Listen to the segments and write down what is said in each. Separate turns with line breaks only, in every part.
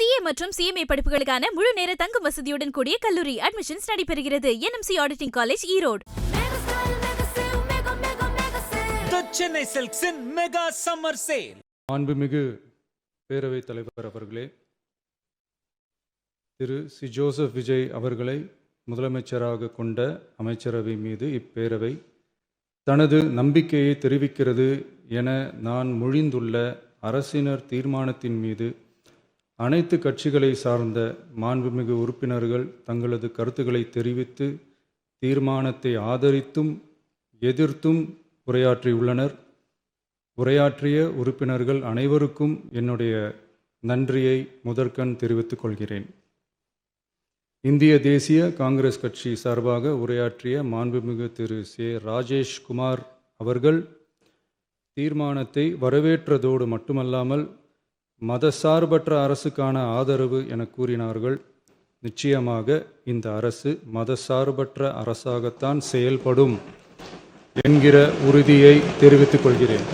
CA மற்றும் CMA படிப்புகளுக்கான முழு நேர தங்கும் வசதியுடன் கூடிய கல்லூரி அட்மிஷன்ஸ் நடைபெறுகிறது. NMC auditing college, Erode.
Chennai சில்க்ஸின் மெகா சம்மர் சேல்.
மாண்புமிகு பேரவைத் தலைவர் அவர்களே, திரு சி. ஜோசப் விஜய் அவர்களை முதலமைச்சராக கொண்ட அமைச்சரவை மீது இப்பேரவை தனது நம்பிக்கையை தெரிவிக்கிறது என நான் மொழிந்துள்ள அரசினர் தீர்மானத்தின் மீது அனைத்து கட்சிகளை சார்ந்த மாண்புமிகு உறுப்பினர்கள் தங்களது கருத்துக்களை தெரிவித்து தீர்மானத்தை ஆதரித்தும் எதிர்த்தும் உரையாற்றியுள்ளனர். உரையாற்றிய உறுப்பினர்கள் அனைவருக்கும் என்னுடைய நன்றியை முதற்கண் தெரிவித்துக் கொள்கிறேன். இந்திய தேசிய காங்கிரஸ் கட்சி சார்பாக உரையாற்றிய மாண்புமிகு திரு சே. ராஜேஷ்குமார் அவர்கள் தீர்மானத்தை வரவேற்றதோடு மட்டுமல்லாமல் மதசார்பற்ற அரசுக்கான ஆதரவு என கூறினார்கள். நிச்சயமாக இந்த அரசு மதசார்பற்ற அரசாகத்தான் செயல்படும் என்கிற உறுதியை தெரிவித்துக் கொள்கிறேன்.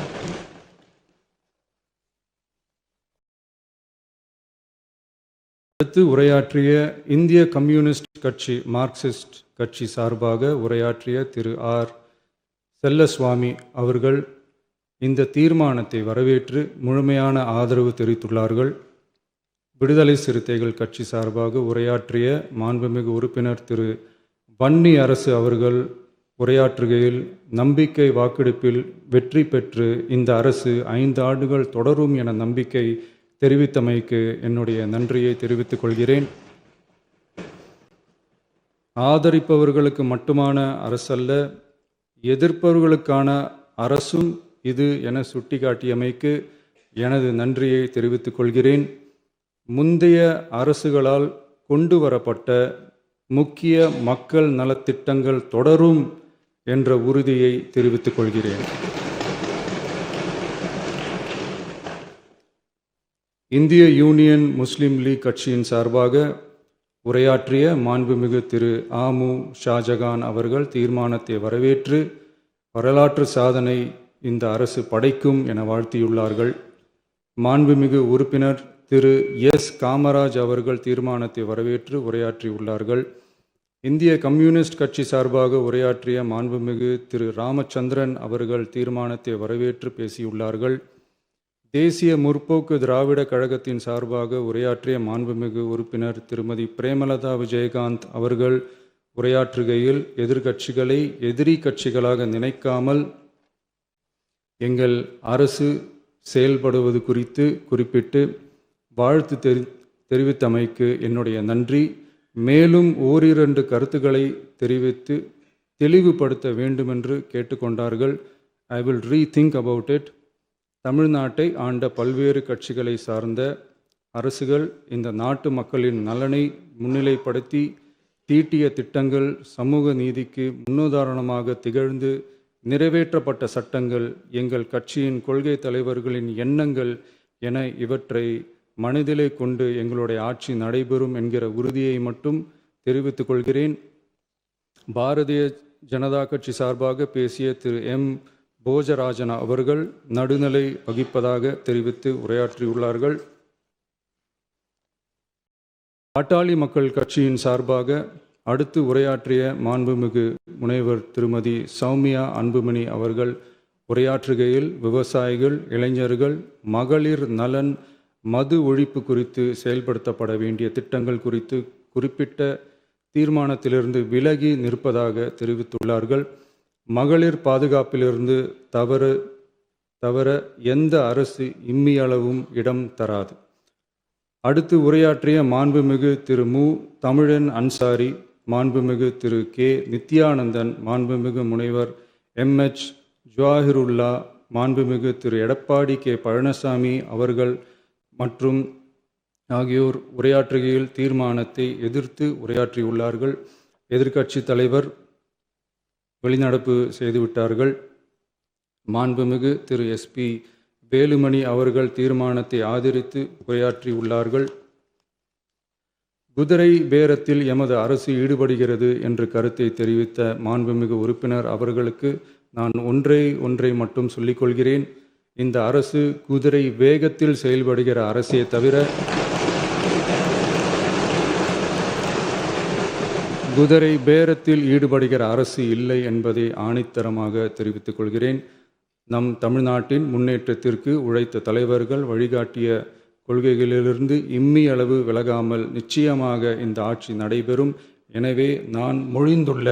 அடுத்து உரையாற்றிய இந்திய கம்யூனிஸ்ட் கட்சி மார்க்சிஸ்ட் கட்சி சார்பாக உரையாற்றிய திரு ஆர். செல்லசுவாமி அவர்கள் இந்த தீர்மானத்தை வரவேற்று முழுமையான ஆதரவு தெரிவித்துள்ளார்கள். விடுதலை சிறுத்தைகள் கட்சி சார்பாக உரையாற்றிய மாண்புமிகு உறுப்பினர் திரு வன்னி அரசு அவர்கள் உரையாற்றுகையில் நம்பிக்கை வாக்கெடுப்பில் வெற்றி பெற்று இந்த அரசு 5 ஆண்டுகள் தொடரும் என நம்பிக்கை தெரிவித்தமைக்கு என்னுடைய நன்றியை தெரிவித்துக் கொள்கிறேன். ஆதரிப்பவர்களுக்கு மட்டுமான அரசல்ல, எதிர்ப்பவர்களுக்கான அரசும் இது என சுட்டிக்காட்டியமைக்கு எனது நன்றியை தெரிவித்துக் கொள்கிறேன். முந்தைய அரசுகளால் கொண்டு வரப்பட்ட முக்கிய மக்கள் நலத்திட்டங்கள் தொடரும் என்ற உறுதியை தெரிவித்துக் கொள்கிறேன். இந்திய யூனியன் முஸ்லீம் லீக் கட்சியின் சார்பாக உரையாற்றிய மாண்புமிகு திரு ஆமு ஷாஜகான் அவர்கள் தீர்மானத்தை வரவேற்று வரலாற்று சாதனை இந்த அரசு படைக்கும் என வாழ்த்தியுள்ளார்கள். மாண்புமிகு உறுப்பினர் திரு எஸ். காமராஜ் அவர்கள் தீர்மானத்தை வரவேற்று உரையாற்றியுள்ளார்கள். இந்திய கம்யூனிஸ்ட் கட்சி சார்பாக உரையாற்றிய மாண்புமிகு திரு ராமச்சந்திரன் அவர்கள் தீர்மானத்தை வரவேற்று பேசியுள்ளார்கள். தேசிய முற்போக்கு திராவிட கழகத்தின் சார்பாக உரையாற்றிய மாண்புமிகு உறுப்பினர் திருமதி பிரேமலதா விஜயகாந்த் அவர்கள் உரையாற்றுகையில் எதிர்கட்சிகளை எதிரி கட்சிகளாக நினைக்காமல் எங்கள் அரசு செயல்படுவது குறித்து குறிப்பிட்டு வாழ்த்து தெரிவித்தமைக்கு என்னுடைய நன்றி. மேலும் ஓரிரண்டு கருத்துக்களை தெரிவித்து தெளிவுபடுத்த வேண்டுமென்று கேட்டுக்கொண்டார்கள். I will rethink about it. தமிழ்நாட்டை ஆண்ட பல்வேறு கட்சிகளை சார்ந்த அரசுகள் இந்த நாட்டு மக்களின் நலனை முன்னிலைப்படுத்தி தீட்டிய திட்டங்கள் சமூக நீதிக்கு முன்னுதாரணமாக திகழ்ந்து நிறைவேற்றப்பட்ட சட்டங்கள் எங்கள் கட்சியின் கொள்கை தலைவர்களின் எண்ணங்கள் என இவற்றை மனதிலே கொண்டு எங்களுடைய ஆட்சி நடைபெறும் என்கிற உறுதியை மட்டும் தெரிவித்துக் கொள்கிறேன். பாரதிய ஜனதா கட்சி சார்பாக பேசிய திரு எம். போஜராஜன் அவர்கள் நடுநிலை வகிப்பதாக தெரிவித்து உரையாற்றியுள்ளார்கள். பாட்டாளி மக்கள் கட்சியின் சார்பாக அடுத்து உரையாற்றிய மாண்புமிகு முனைவர் திருமதி சௌமியா அன்புமணி அவர்கள் உரையாற்றுகையில் விவசாயிகள், இளைஞர்கள், மகளிர் நலன், மது ஒழிப்பு குறித்து செயல்படுத்தப்பட வேண்டிய திட்டங்கள் குறித்து குறிப்பிட்ட தீர்மானத்திலிருந்து விலகி நிற்பதாக தெரிவித்துள்ளார்கள். மகளிர் பாதுகாப்பிலிருந்து தவிர எந்த அரசு இம்மியளவும் இடம் தராது. அடுத்து உரையாற்றிய மாண்புமிகு திரு மு. தமிழன் அன்சாரி, மாண்புமிகு திரு கே. நித்யானந்தன், மாண்புமிகு முனைவர் MH ஜவாஹிருல்லா, மாண்புமிகு திரு எடப்பாடி கே. பழனிசாமி அவர்கள் மற்றும் ஆகியோர் உரையாற்றுகையில் தீர்மானத்தை எதிர்த்து உரையாற்றியுள்ளார்கள். எதிர்க்கட்சி தலைவர் வெளிநடப்பு செய்துவிட்டார்கள். மாண்புமிகு திரு SP வேலுமணி அவர்கள் தீர்மானத்தை ஆதரித்து உரையாற்றியுள்ளார்கள். குதிரை பேரத்தில் எமது அரசு ஈடுபடுகிறது என்று கருத்தை தெரிவித்த மாண்புமிகு உறுப்பினர் அவர்களுக்கு நான் ஒன்றை மட்டும் சொல்லிக்கொள்கிறேன். இந்த அரசு குதிரை வேகத்தில் செயல்படுகிற அரசே தவிர குதிரை பேரத்தில் ஈடுபடுகிற அரசு இல்லை என்பதை ஆணித்தரமாக தெரிவித்துக் கொள்கிறேன். நம் தமிழ்நாட்டின் முன்னேற்றத்திற்கு உழைத்த தலைவர்கள் வழிகாட்டிய கொள்கைகளிலிருந்து இம்மி அளவு விலகாமல் நிச்சயமாக இந்த ஆட்சி நடைபெறும். எனவே நான் மொழிந்துள்ள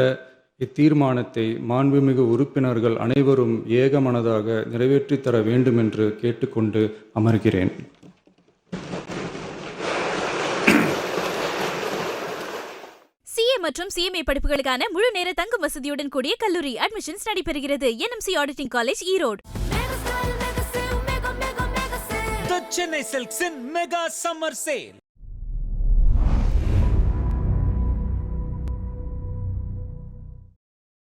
இத்தீர்மானத்தை மாண்புமிகு உறுப்பினர்கள் அனைவரும் ஏகமனதாக நிறைவேற்றித் தர வேண்டும் என்று கேட்டுக்கொண்டு அமர்கிறேன்.
CA மற்றும் CMA படிப்புகளுக்கான முழு நேர தங்கும் வசதியுடன் கூடிய கல்லூரி அட்மிஷன்ஸ் நடைபெறுகிறது. NMC auditing college Erode.
The Chennai Silks in Mega Summer Sale.